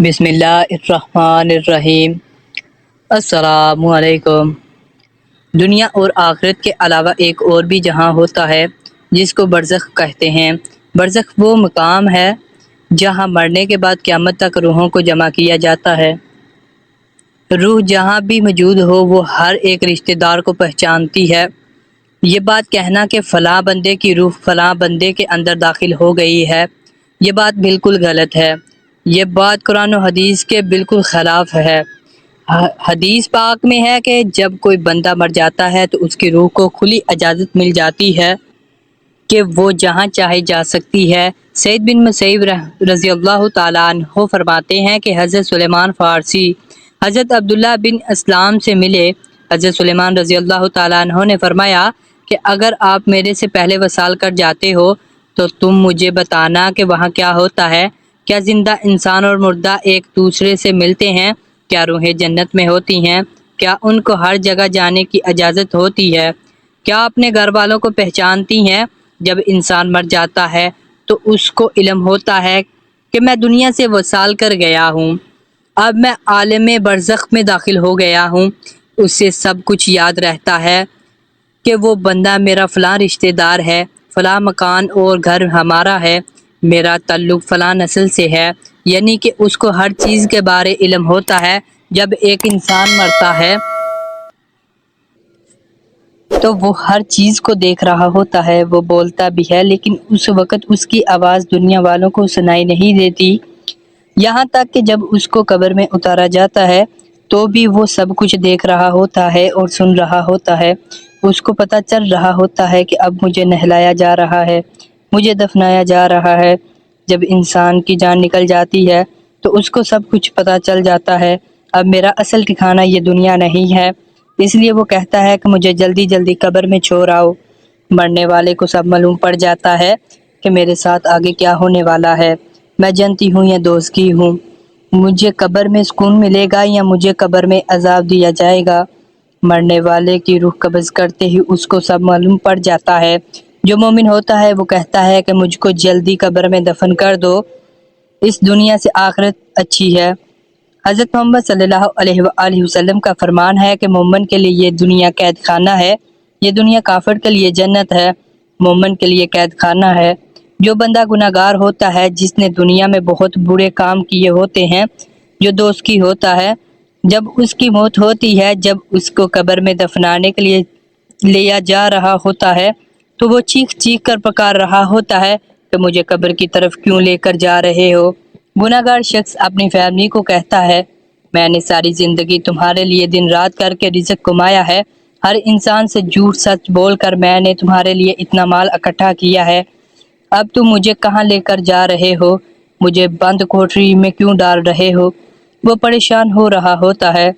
بسم اللہ الرحمن الرحیم۔ السلام علیکم۔ دنیا اور آخرت کے علاوہ ایک اور بھی جہاں ہوتا ہے جس کو برزخ کہتے ہیں۔ برزخ وہ مقام ہے جہاں مرنے کے بعد قیامت تک روحوں کو جمع کیا جاتا ہے۔ روح جہاں بھی موجود ہو وہ ہر ایک رشتہ دار کو پہچانتی ہے۔ یہ بات کہنا کہ فلاں بندے کی روح فلاں بندے کے اندر داخل ہو گئی ہے، یہ بات بالکل غلط ہے۔ یہ بات قرآن و حدیث کے بالکل خلاف ہے۔ حدیث پاک میں ہے کہ جب کوئی بندہ مر جاتا ہے تو اس کی روح کو کھلی اجازت مل جاتی ہے کہ وہ جہاں چاہے جا سکتی ہے۔ سعید بن مسیب رضی اللہ تعالیٰ عنہ فرماتے ہیں کہ حضرت سلیمان فارسی حضرت عبداللہ بن اسلام سے ملے۔ حضرت سلیمان رضی اللہ تعالیٰ عنہ نے فرمایا کہ اگر آپ میرے سے پہلے وصال کر جاتے ہو تو تم مجھے بتانا کہ وہاں کیا ہوتا ہے۔ کیا زندہ انسان اور مردہ ایک دوسرے سے ملتے ہیں؟ کیا روحیں جنت میں ہوتی ہیں؟ کیا ان کو ہر جگہ جانے کی اجازت ہوتی ہے؟ کیا اپنے گھر والوں کو پہچانتی ہیں؟ جب انسان مر جاتا ہے تو اس کو علم ہوتا ہے کہ میں دنیا سے وصال کر گیا ہوں، اب میں عالم برزخ میں داخل ہو گیا ہوں۔ اس سے سب کچھ یاد رہتا ہے کہ وہ بندہ میرا فلاں رشتہ دار ہے، فلاں مکان اور گھر ہمارا ہے، میرا تعلق فلاں نسل سے ہے، یعنی کہ اس کو ہر چیز کے بارے علم ہوتا ہے۔ جب ایک انسان مرتا ہے تو وہ ہر چیز کو دیکھ رہا ہوتا ہے، وہ بولتا بھی ہے لیکن اس وقت اس کی آواز دنیا والوں کو سنائی نہیں دیتی۔ یہاں تک کہ جب اس کو قبر میں اتارا جاتا ہے تو بھی وہ سب کچھ دیکھ رہا ہوتا ہے اور سن رہا ہوتا ہے۔ اس کو پتہ چل رہا ہوتا ہے کہ اب مجھے نہلایا جا رہا ہے، مجھے دفنایا جا رہا ہے۔ جب انسان کی جان نکل جاتی ہے تو اس کو سب کچھ پتہ چل جاتا ہے، اب میرا اصل ٹھکانہ یہ دنیا نہیں ہے، اس لیے وہ کہتا ہے کہ مجھے جلدی جلدی قبر میں چھوڑ آؤ۔ مرنے والے کو سب معلوم پڑ جاتا ہے کہ میرے ساتھ آگے کیا ہونے والا ہے، میں جنتی ہوں یا دوزخی ہوں، مجھے قبر میں سکون ملے گا یا مجھے قبر میں عذاب دیا جائے گا۔ مرنے والے کی روح قبض کرتے ہی اس کو سب معلوم پڑ جاتا ہے۔ جو مومن ہوتا ہے وہ کہتا ہے کہ مجھ کو جلدی قبر میں دفن کر دو، اس دنیا سے آخرت اچھی ہے۔ حضرت محمد صلی اللہ علیہ وآلہ وسلم کا فرمان ہے کہ مومن کے لیے یہ دنیا قید خانہ ہے، یہ دنیا کافر کے لیے جنت ہے، مومن کے لیے قید خانہ ہے۔ جو بندہ گناہگار ہوتا ہے جس نے دنیا میں بہت برے کام کیے ہوتے ہیں، جو دوزخی ہوتا ہے، جب اس کی موت ہوتی ہے، جب اس کو قبر میں دفنانے کے لیے لیا جا رہا ہوتا ہے تو وہ چیخ چیخ کر پکار رہا ہوتا ہے کہ مجھے قبر کی طرف کیوں لے کر جا رہے ہو۔ گناہگار شخص اپنی فیملی کو کہتا ہے میں نے ساری زندگی تمہارے لیے دن رات کر کے رزق کمایا ہے، ہر انسان سے جھوٹ سچ بول کر میں نے تمہارے لیے اتنا مال اکٹھا کیا ہے، اب تم مجھے کہاں لے کر جا رہے ہو، مجھے بند کوٹری میں کیوں ڈال رہے ہو۔ وہ پریشان ہو رہا ہوتا ہے،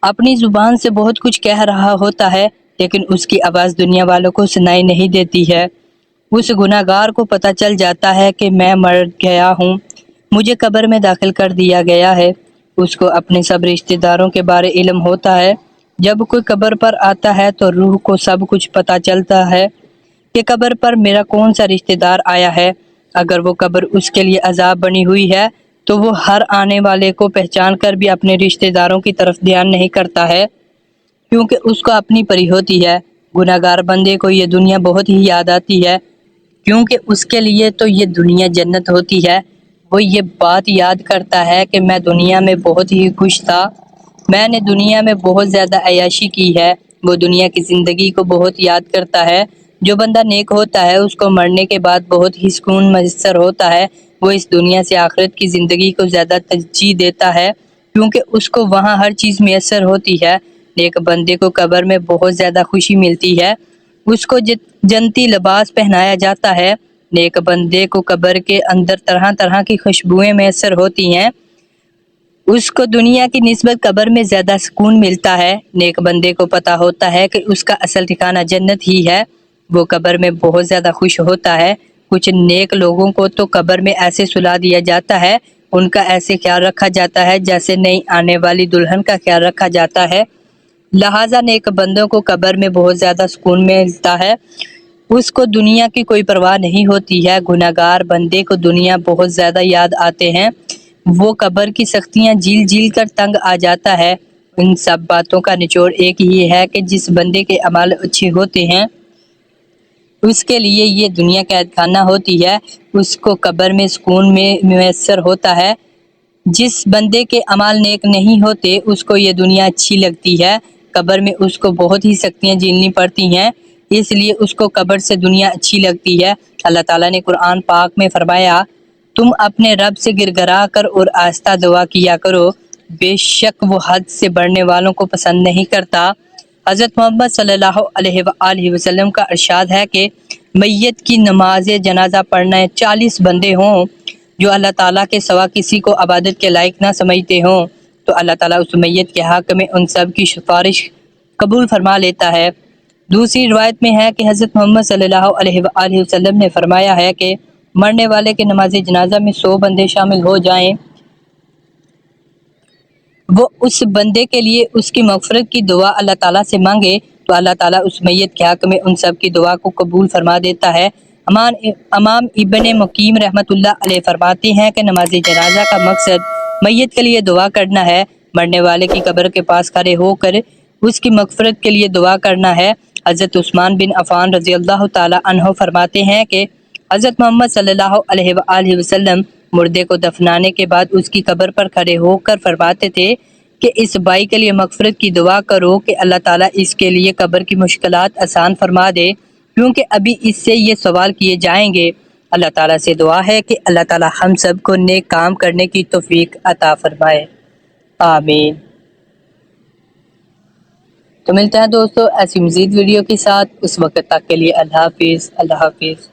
اپنی زبان سے بہت کچھ کہہ رہا ہوتا ہے لیکن اس کی آواز دنیا والوں کو سنائی نہیں دیتی ہے۔ اس گناہگار کو پتہ چل جاتا ہے کہ میں مر گیا ہوں، مجھے قبر میں داخل کر دیا گیا ہے۔ اس کو اپنے سب رشتہ داروں کے بارے علم ہوتا ہے۔ جب کوئی قبر پر آتا ہے تو روح کو سب کچھ پتہ چلتا ہے کہ قبر پر میرا کون سا رشتہ دار آیا ہے۔ اگر وہ قبر اس کے لیے عذاب بنی ہوئی ہے تو وہ ہر آنے والے کو پہچان کر بھی اپنے رشتہ داروں کی طرف دھیان نہیں کرتا ہے کیونکہ اس کو اپنی پری ہوتی ہے۔ گناہگار بندے کو یہ دنیا بہت ہی یاد آتی ہے کیونکہ اس کے لیے تو یہ دنیا جنت ہوتی ہے۔ وہ یہ بات یاد کرتا ہے کہ میں دنیا میں بہت ہی خوش تھا، میں نے دنیا میں بہت زیادہ عیاشی کی ہے۔ وہ دنیا کی زندگی کو بہت یاد کرتا ہے۔ جو بندہ نیک ہوتا ہے اس کو مرنے کے بعد بہت ہی سکون میسر ہوتا ہے، وہ اس دنیا سے آخرت کی زندگی کو زیادہ ترجیح دیتا ہے کیونکہ اس کو وہاں ہر چیز میسر ہوتی ہے۔ نیک بندے کو قبر میں بہت زیادہ خوشی ملتی ہے، اس کو جنتی لباس پہنایا جاتا ہے۔ نیک بندے کو قبر کے اندر طرح طرح کی خوشبوئیں میسر ہوتی ہیں، اس کو دنیا کی نسبت قبر میں زیادہ سکون ملتا ہے۔ نیک بندے کو پتہ ہوتا ہے کہ اس کا اصل ٹھکانہ جنت ہی ہے، وہ قبر میں بہت زیادہ خوش ہوتا ہے۔ کچھ نیک لوگوں کو تو قبر میں ایسے سلا دیا جاتا ہے، ان کا ایسے خیال رکھا جاتا ہے جیسے نئی آنے والی دلہن کا خیال رکھا جاتا ہے۔ لہٰذا نیک بندوں کو قبر میں بہت زیادہ سکون ملتا ہے، اس کو دنیا کی کوئی پرواہ نہیں ہوتی ہے۔ گناہگار بندے کو دنیا بہت زیادہ یاد آتے ہیں، وہ قبر کی سختیاں جھیل جھیل کر تنگ آ جاتا ہے۔ ان سب باتوں کا نچوڑ ایک ہی ہے کہ جس بندے کے اعمال اچھے ہوتے ہیں اس کے لیے یہ دنیا قید خانہ ہوتی ہے، اس کو قبر میں سکون میں میسر ہوتا ہے۔ جس بندے کے اعمال نیک نہیں ہوتے اس کو یہ دنیا اچھی لگتی ہے، قبر میں اس کو بہت ہی سختیاں جھیلنی پڑتی ہیں، اس لیے اس کو قبر سے دنیا اچھی لگتی ہے۔ اللہ تعالیٰ نے قرآن پاک میں فرمایا، تم اپنے رب سے گر گرا کر اور آہستہ دعا کیا کرو، بے شک وہ حد سے بڑھنے والوں کو پسند نہیں کرتا۔ حضرت محمد صلی اللہ علیہ وآلہ وسلم کا ارشاد ہے کہ میت کی نماز جنازہ پڑھنا 40 بندے ہوں جو اللہ تعالیٰ کے سوا کسی کو عبادت کے لائق نہ سمجھتے ہوں تو اللہ تعالیٰ اس میت کے حق میں ان سب کی سفارش قبول فرما لیتا ہے۔ دوسری روایت میں ہے کہ حضرت محمد صلی اللہ علیہ وآلہ وسلم نے فرمایا ہے کہ مرنے والے کے نماز جنازہ میں 100 بندے شامل ہو جائیں، وہ اس بندے کے لیے اس کی مغفرت کی دعا اللہ تعالیٰ سے مانگے تو اللہ تعالیٰ اس میت کے حق میں ان سب کی دعا کو قبول فرما دیتا ہے۔ امام ابن مقیم رحمۃ اللہ علیہ فرماتے ہیں کہ نماز جنازہ کا مقصد میت کے لیے دعا کرنا ہے، مرنے والے کی قبر کے پاس کھڑے ہو کر اس کی مغفرت کے لیے دعا کرنا ہے۔ حضرت عثمان بن عفان رضی اللہ تعالی عنہ فرماتے ہیں کہ حضرت محمد صلی اللہ علیہ وآلہ وسلم مردے کو دفنانے کے بعد اس کی قبر پر کھڑے ہو کر فرماتے تھے کہ اس بھائی کے لیے مغفرت کی دعا کرو کہ اللہ تعالیٰ اس کے لیے قبر کی مشکلات آسان فرما دے، کیونکہ ابھی اس سے یہ سوال کیے جائیں گے۔ اللہ تعالیٰ سے دعا ہے کہ اللہ تعالیٰ ہم سب کو نیک کام کرنے کی توفیق عطا فرمائے، آمین۔ تو ملتے ہیں دوستو ایسی مزید ویڈیو کے ساتھ، اس وقت تک کے لیے اللہ حافظ، اللہ حافظ۔